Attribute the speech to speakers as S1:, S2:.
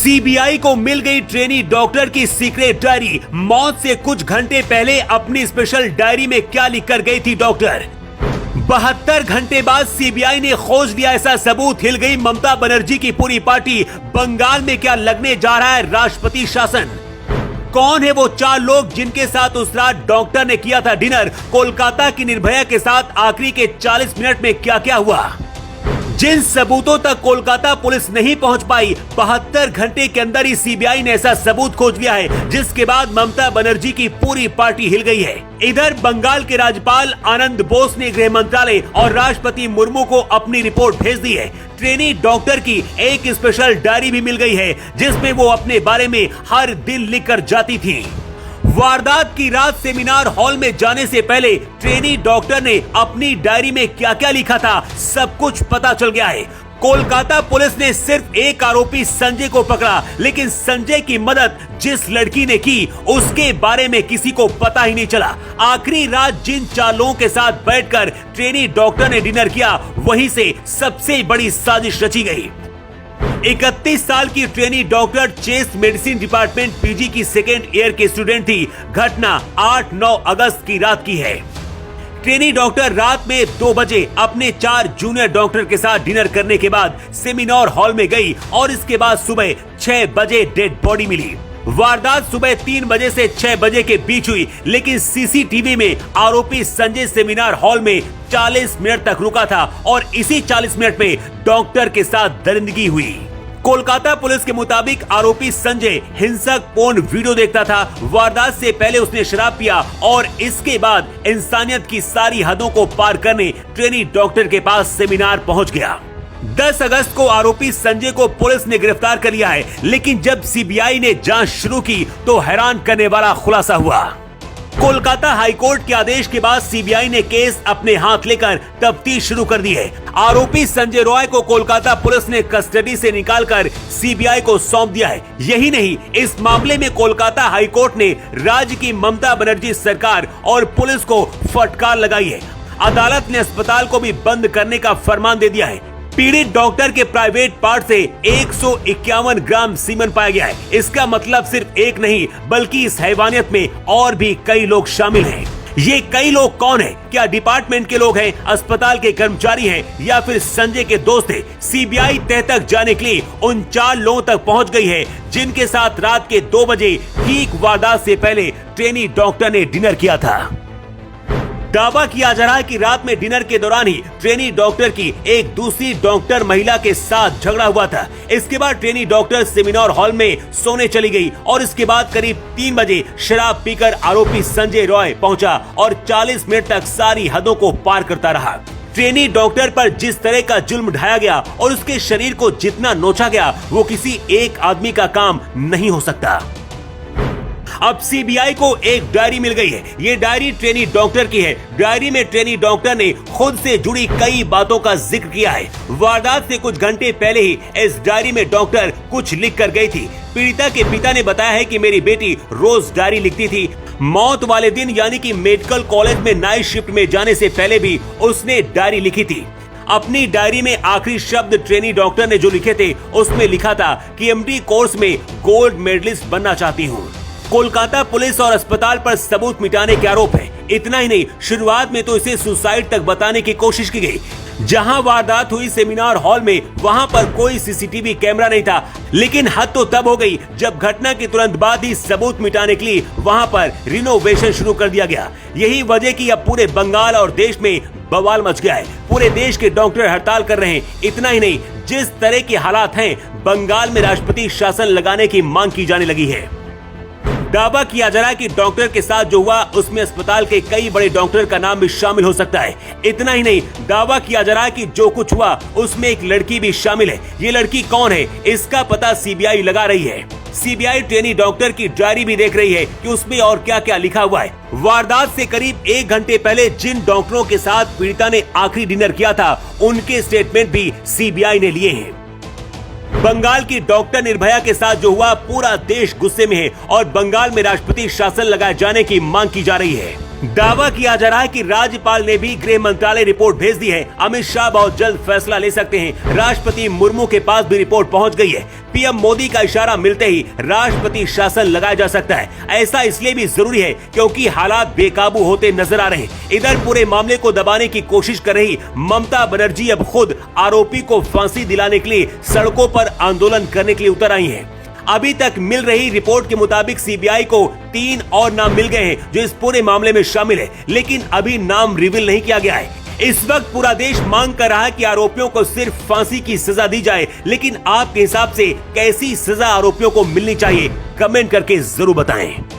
S1: CBI को मिल गई trainee doctor की सीक्रेट डायरी। मौत से कुछ घंटे पहले अपनी स्पेशल डायरी में क्या लिखकर गई थी डॉक्टर। 72 घंटे बाद सीबीआई ने खोज लिया ऐसा सबूत। हिल गई ममता बनर्जी की पूरी पार्टी। बंगाल में क्या लगने जा रहा है राष्ट्रपति शासन। कौन है वो 4 लोग जिनके साथ उस रात डॉक्टर ने किया था डिनर। कोलकाता की निर्भया के साथ आखिरी के 40 मिनट में क्या क्या हुआ। जिन सबूतों तक कोलकाता पुलिस नहीं पहुंच पाई, 72 घंटे के अंदर ही सीबीआई ने ऐसा सबूत खोज लिया है, जिसके बाद ममता बनर्जी की पूरी पार्टी हिल गई है। इधर बंगाल के राज्यपाल आनंद बोस ने गृह मंत्रालय और राष्ट्रपति मुर्मू को अपनी रिपोर्ट भेज दी है। ट्रेनी डॉक्टर की एक स्पेशल डायरी भी मिल गई है, जिसमें वो अपने बारे में हर दिन लिखकर जाती थी। वारदात की रात सेमिनार हॉल में जाने से पहले ट्रेनी डॉक्टर ने अपनी डायरी में क्या क्या लिखा था, सब कुछ पता चल गया है। कोलकाता पुलिस ने सिर्फ एक आरोपी संजय को पकड़ा, लेकिन संजय की मदद जिस लड़की ने की उसके बारे में किसी को पता ही नहीं चला। आखिरी रात जिन 4 लोगों के साथ बैठकर ट्रेनी डॉक्टर ने डिनर किया, वहीं से सबसे बड़ी साजिश रची गई। 31 साल की trainee doctor chest medicine department PG की सेकेंड ईयर की स्टूडेंट थी। घटना 8-9 अगस्त की रात की है। ट्रेनी डॉक्टर रात में 2 बजे अपने 4 जूनियर डॉक्टर के साथ डिनर करने के बाद सेमिनार हॉल में गई और इसके बाद सुबह 6 बजे डेड बॉडी मिली। वारदात सुबह 3 बजे से 6 बजे के बीच हुई, लेकिन सीसीटीवी में आरोपी संजय सेमिनार हॉल में 40 मिनट तक रुका था और इसी 40 मिनट में डॉक्टर के साथ दरिंदगी हुई। कोलकाता पुलिस के मुताबिक आरोपी संजय हिंसक पोर्न वीडियो देखता था। वारदात से पहले उसने शराब पिया और इसके बाद इंसानियत की सारी हदों को पार करने ट्रेनी डॉक्टर के पास सेमिनार पहुंच गया। 10 अगस्त को आरोपी संजय को पुलिस ने गिरफ्तार कर लिया है, लेकिन जब सीबीआई ने जांच शुरू की तो हैरान करने वाला खुलासा हुआ। कोलकाता हाईकोर्ट के आदेश के बाद सीबीआई ने केस अपने हाथ लेकर तफ्तीश शुरू कर दी है। आरोपी संजय रॉय को कोलकाता पुलिस ने कस्टडी से निकालकर सीबीआई को सौंप दिया है। यही नहीं, इस मामले में कोलकाता हाईकोर्ट ने राज्य की ममता बनर्जी सरकार और पुलिस को फटकार लगाई है। अदालत ने अस्पताल को भी बंद करने का फरमान दे दिया है। पीड़ित डॉक्टर के प्राइवेट पार्ट से 151 ग्राम सीमेन पाया गया है। इसका मतलब सिर्फ एक नहीं, बल्कि इस हैवानियत में और भी कई लोग शामिल हैं। ये कई लोग कौन हैं? क्या डिपार्टमेंट के लोग हैं, अस्पताल के कर्मचारी हैं, या फिर संजय के दोस्त हैं? सीबीआई तह तक जाने के लिए उन 4 लोगों तक पहुंच गई है, जिनके साथ रात के 2 बजे ठीक वारदात से पहले ट्रेनी डॉक्टर ने डिनर किया था। दावा किया जा रहा है कि रात में डिनर के दौरान ही ट्रेनी डॉक्टर की एक दूसरी डॉक्टर महिला के साथ झगड़ा हुआ था। इसके बाद ट्रेनी डॉक्टर सेमिनार हॉल में सोने चली गई और इसके बाद करीब 3 बजे शराब पीकर आरोपी संजय रॉय पहुंचा और 40 मिनट तक सारी हदों को पार करता रहा। ट्रेनी डॉक्टर पर जिस तरह का जुल्म ढाया गया और उसके शरीर को जितना नोचा गया, वो किसी एक आदमी का काम नहीं हो सकता। अब सीबीआई को एक डायरी मिल गई है। ये डायरी ट्रेनी डॉक्टर की है। डायरी में ट्रेनी डॉक्टर ने खुद से जुड़ी कई बातों का जिक्र किया है। वारदात से कुछ घंटे पहले ही इस डायरी में डॉक्टर कुछ लिख कर गई थी। पीड़िता के पिता ने बताया है कि मेरी बेटी रोज डायरी लिखती थी। मौत वाले दिन यानी कि मेडिकल कॉलेज में नाइट शिफ्ट में जाने से पहले भी उसने डायरी लिखी थी। अपनी डायरी में आखिरी शब्द ट्रेनी डॉक्टर ने जो लिखे थे, उसमें लिखा था कि एमडी कोर्स में गोल्ड मेडलिस्ट बनना चाहती हूँ। कोलकाता पुलिस और अस्पताल पर सबूत मिटाने के आरोप है। इतना ही नहीं, शुरुआत में तो इसे सुसाइड तक बताने की कोशिश की गई। जहां वारदात हुई सेमिनार हॉल में, वहां पर कोई सीसीटीवी कैमरा नहीं था, लेकिन हद तो तब हो गई जब घटना के तुरंत बाद ही सबूत मिटाने के लिए वहां पर रिनोवेशन शुरू कर दिया गया। यही वजह कि अब पूरे बंगाल और देश में बवाल मच गया है। पूरे देश के डॉक्टर हड़ताल कर रहे हैं। इतना ही नहीं, जिस तरह के हालात हैं, बंगाल में राष्ट्रपति शासन लगाने की मांग की जाने लगी है। दावा किया जा रहा है कि डॉक्टर के साथ जो हुआ उसमें अस्पताल के कई बड़े डॉक्टर का नाम भी शामिल हो सकता है। इतना ही नहीं, दावा किया जा रहा है कि जो कुछ हुआ उसमें एक लड़की भी शामिल है। ये लड़की कौन है, इसका पता सीबीआई लगा रही है। सीबीआई ट्रेनी डॉक्टर की डायरी भी देख रही है कि उसमें और क्या क्या लिखा हुआ है। वारदात से करीब 1 घंटे पहले जिन डॉक्टरों के साथ पीड़िता ने आखिरी डिनर किया था, उनके स्टेटमेंट भी सीबीआई ने लिए हैं। बंगाल की डॉक्टर निर्भया के साथ जो हुआ, पूरा देश गुस्से में है और बंगाल में राष्ट्रपति शासन लगाए जाने की मांग की जा रही है। दावा किया जा रहा है कि राज्यपाल ने भी गृह मंत्रालय रिपोर्ट भेज दी है। अमित शाह बहुत जल्द फैसला ले सकते हैं। राष्ट्रपति मुर्मू के पास भी रिपोर्ट पहुंच गई है। पीएम मोदी का इशारा मिलते ही राष्ट्रपति शासन लगाया जा सकता है। ऐसा इसलिए भी जरूरी है क्योंकि हालात बेकाबू होते नजर आ रहे हैं। इधर पूरे मामले को दबाने की कोशिश कर रही ममता बनर्जी अब खुद आरोपी को फांसी दिलाने के लिए सड़कों पर आंदोलन करने के लिए उतर आई हैं। अभी तक मिल रही रिपोर्ट के मुताबिक सीबीआई को 3 और नाम मिल गए हैं जो इस पूरे मामले में शामिल है, लेकिन अभी नाम रिवील नहीं किया गया है। इस वक्त पूरा देश मांग कर रहा है कि आरोपियों को सिर्फ फांसी की सजा दी जाए, लेकिन आपके हिसाब से कैसी सजा आरोपियों को मिलनी चाहिए? कमेंट करके जरूर बताएं।